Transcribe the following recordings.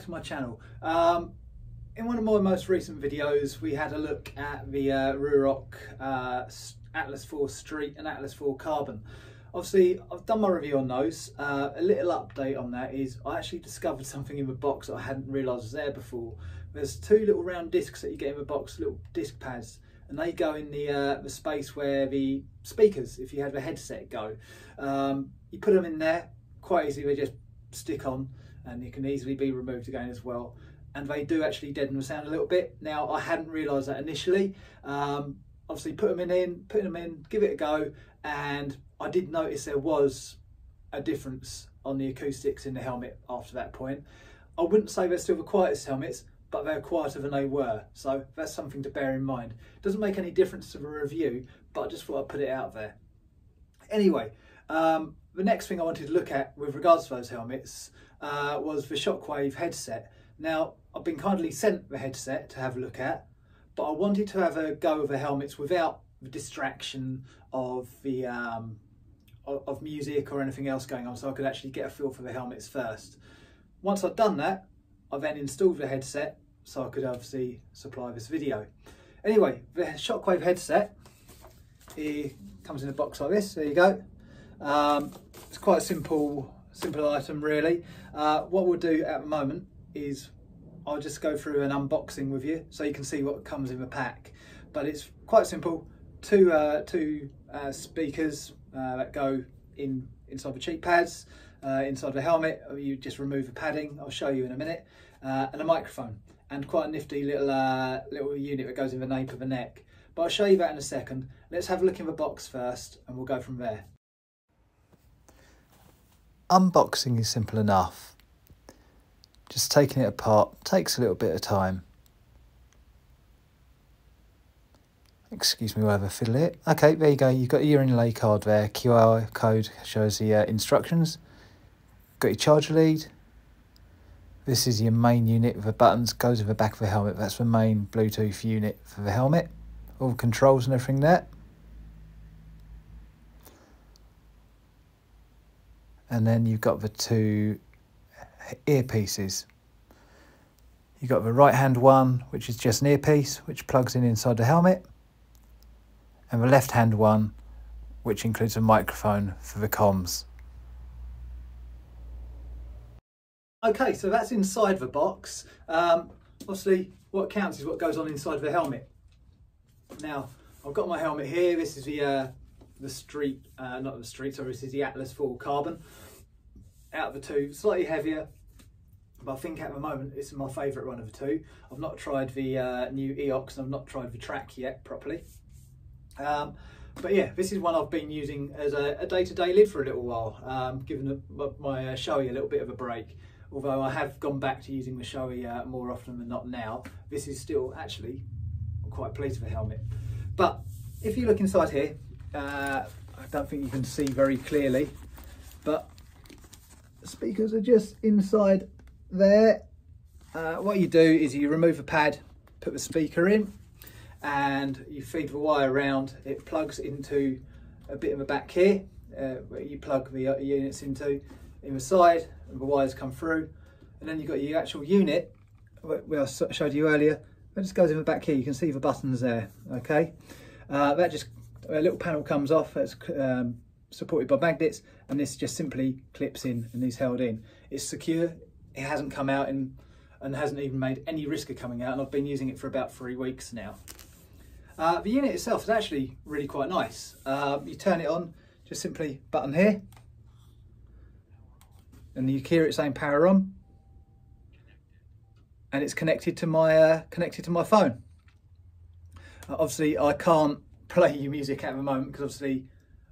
to my channel. In one of my most recent videos we had a look at the Ruroc Atlas 4 Street and Atlas 4 Carbon. Obviously I've done my review on those. A little update on that is I actually discovered something in the box that I hadn't realised was there before. There's two little round discs that you get in the box, little disc pads, and they go in the space where the speakers, if you had the headset, go. You put them in there, quite easily they just stick on, and you can easily be removed again as well. And they do actually deaden the sound a little bit. Now I hadn't realised that initially. Obviously put them in, give it a go, and I did notice there was a difference on the acoustics in the helmet after that point. I wouldn't say they're still the quietest helmets, but they're quieter than they were, so that's something to bear in mind. It doesn't make any difference to the review, but I just thought I'd put it out there. Anyway, the next thing I wanted to look at with regards to those helmets was the Shockwave headset. Now, I've been kindly sent the headset to have a look at, but I wanted to have a go of the helmets without the distraction of the of music or anything else going on, so I could actually get a feel for the helmets first. Once I'd done that, I then installed the headset so I could obviously supply this video. Anyway, the Shockwave headset, it comes in a box like this. There you go. It's quite a simple item really. What we'll do at the moment is I'll just go through an unboxing with you so you can see what comes in the pack. But it's quite simple. Two speakers that go inside the cheek pads, inside the helmet. You just remove the padding, I'll show you in a minute, and a microphone, and quite a nifty little unit that goes in the nape of the neck. But I'll show you that in a second. Let's have a look in the box first and we'll go from there. Unboxing is simple enough. Just taking it apart takes a little bit of time. Excuse me while I fiddle it. Okay, there you go. You've got your inlay card there. QR code shows the instructions. Got your charger lead. This is your main unit with the buttons. Goes in the back of the helmet. That's the main Bluetooth unit for the helmet. All the controls and everything there. And then you've got the two earpieces. You've got the right hand one, which is just an earpiece, which plugs in inside the helmet, and the left hand one, which includes a microphone for the comms. Okay, so that's inside the box. Obviously what counts is what goes on inside the helmet. Now I've got my helmet here. This is the Street, not the Street, sorry, this is the Atlas 4 Carbon. Out of the two, slightly heavier, but I think at the moment it's my favourite one of the two. I've not tried the new EOX and I've not tried the track yet properly. But yeah, this is one I've been using as a day-to-day lid for a little while, giving my Shoei a little bit of a break. Although I have gone back to using the Shoei more often than not now, this is still actually, I'm quite pleased with the helmet. But if you look inside here, I don't think you can see very clearly, but the speakers are just inside there. What you do is you remove the pad, put the speaker in, and you feed the wire around. It plugs into a bit of a back here, where you plug the units into in the side, and the wires come through, and then you've got your actual unit where I showed you earlier. That just goes in the back here. You can see the buttons there. Okay, that just a little panel comes off. That's supported by magnets, and this just simply clips in and is held in. It's secure. It hasn't come out and hasn't even made any risk of coming out, and I've been using it for about 3 weeks now. The unit itself is actually really quite nice. You turn it on, just simply button here, and you hear it saying power on, and it's connected to my phone. Obviously I can't play your music at the moment because obviously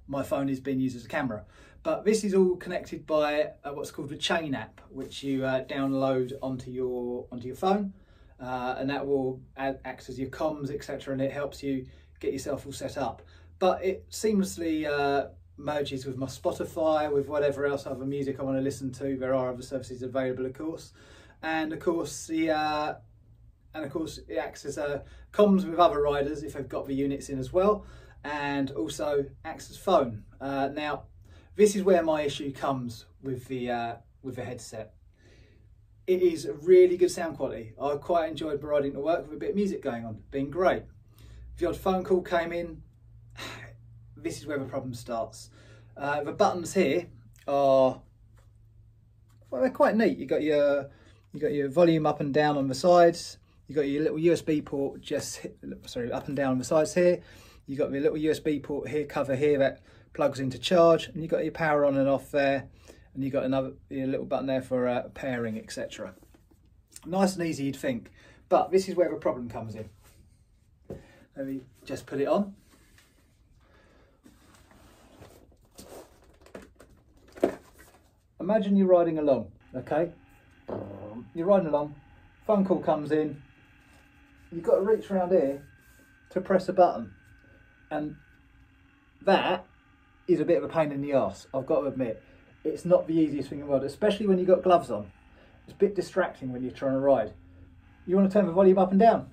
my phone is being used as a camera, but this is all connected by what's called the Chain app, which you download onto your phone, and that will act as your comms, etc., and it helps you get yourself all set up. But it seamlessly merges with my Spotify, with whatever else other music I want to listen to. There are other services available, of course, and of course it acts as a comms with other riders if they've got the units in as well, and also acts as phone. Now, this is where my issue comes with the headset. it is a really good sound quality. I quite enjoyed riding to work with a bit of music going on, being great. If the odd phone call came in, this is where the problem starts. The buttons here are, well, they're quite neat. You got your volume up and down on the sides. You got your little USB port up and down on the sides here. You got the little USB port here, cover here that plugs into charge, and you got your power on and off there, and you got your little button there for pairing, etc. Nice and easy, you'd think, but this is where the problem comes in. Let me just put it on. Imagine you're riding along, okay? You're riding along, phone call comes in, you've got to reach around here to press a button, and that is a bit of a pain in the arse, I've got to admit. It's not the easiest thing in the world, especially when you've got gloves on. It's a bit distracting when you're trying to ride. You want to turn the volume up and down.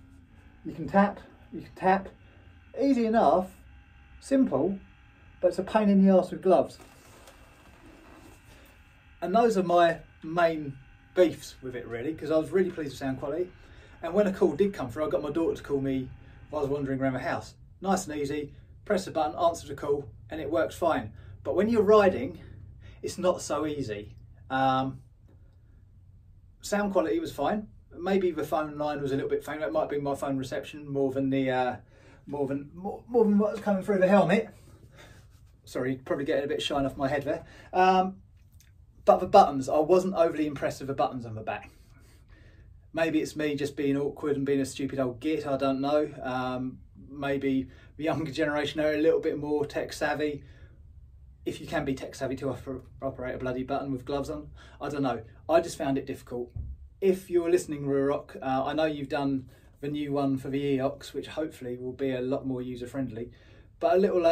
You can tap, easy enough, simple, but it's a pain in the arse with gloves. And those are my main beefs with it, really, because I was really pleased with sound quality. And when a call did come through, I got my daughter to call me while I was wandering around the house. Nice and easy, press the button, answer the call, and it works fine. But when you're riding, it's not so easy. Sound quality was fine. Maybe the phone line was a little bit faint. That might be my phone reception more than more than what was coming through the helmet. Sorry, probably getting a bit of shine off my head there. But the buttons, I wasn't overly impressed with the buttons on the back. Maybe it's me just being awkward and being a stupid old git, I don't know. Maybe the younger generation are a little bit more tech savvy. If you can be tech savvy to operate a bloody button with gloves on, I don't know. I just found it difficult. If you're listening, Ruroc, I know you've done the new one for the EOX, which hopefully will be a lot more user friendly, but a little,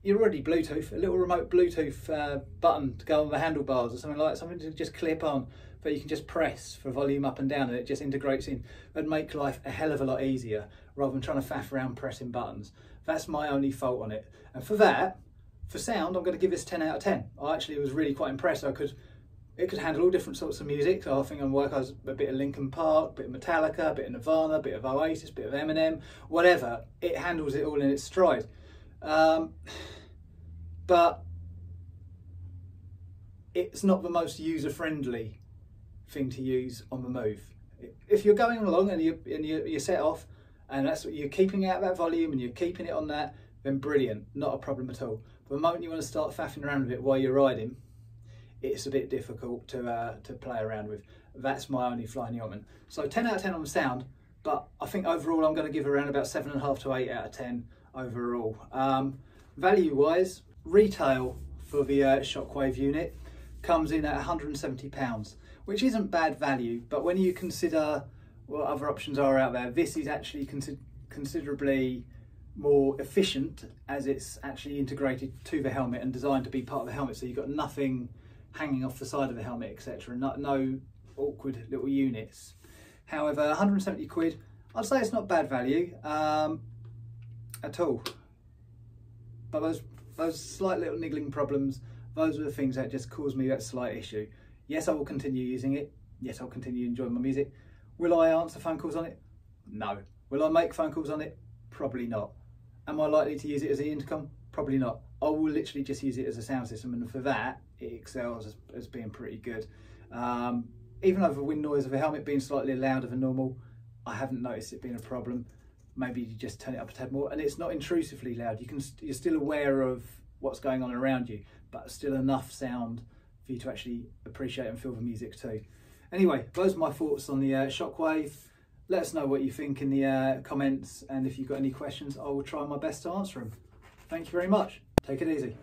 you're already Bluetooth, a little remote Bluetooth button to go on the handlebars or something like that, something to just clip on that you can just press for volume up and down, and it just integrates in and make life a hell of a lot easier rather than trying to faff around pressing buttons. That's my only fault on it. And for that, for sound, I'm going to give this 10 out of 10. I actually was really quite impressed. It could handle all different sorts of music. So I think on work I was a bit of Linkin Park, a bit of Metallica, a bit of Nirvana, a bit of Oasis, a bit of Eminem, whatever. It handles it all in its stride. But it's not the most user-friendly thing to use on the move. If you're going along and you're set off, and that's what you're keeping out that volume and you're keeping it on that, then brilliant, not a problem at all. But the moment you want to start faffing around with it while you're riding, it's a bit difficult to play around with. That's my only fly in the ointment. So 10 out of 10 on the sound, but I think overall I'm going to give around about 7.5 to 8 out of 10 overall. Value wise, retail for the Shockwave unit comes in at £170, which isn't bad value, but when you consider what other options are out there, this is actually considerably more efficient, as it's actually integrated to the helmet and designed to be part of the helmet, so you've got nothing hanging off the side of the helmet, etc. No awkward little units. However, 170 quid, I'd say it's not bad value at all. But those slight little niggling problems, those are the things that just cause me that slight issue. Yes, I will continue using it. Yes, I'll continue enjoying my music. Will I answer phone calls on it? No. Will I make phone calls on it? Probably not. Am I likely to use it as an intercom? Probably not. I will literally just use it as a sound system, and for that, it excels as being pretty good. Even over the wind noise of a helmet being slightly louder than normal, I haven't noticed it being a problem. Maybe you just turn it up a tad more, and it's not intrusively loud. You're still aware of what's going on around you, but still enough sound for you to actually appreciate and feel the music too. Anyway, those are my thoughts on the Shockwave. Let us know what you think in the comments, and if you've got any questions, I will try my best to answer them. Thank you very much. Take it easy.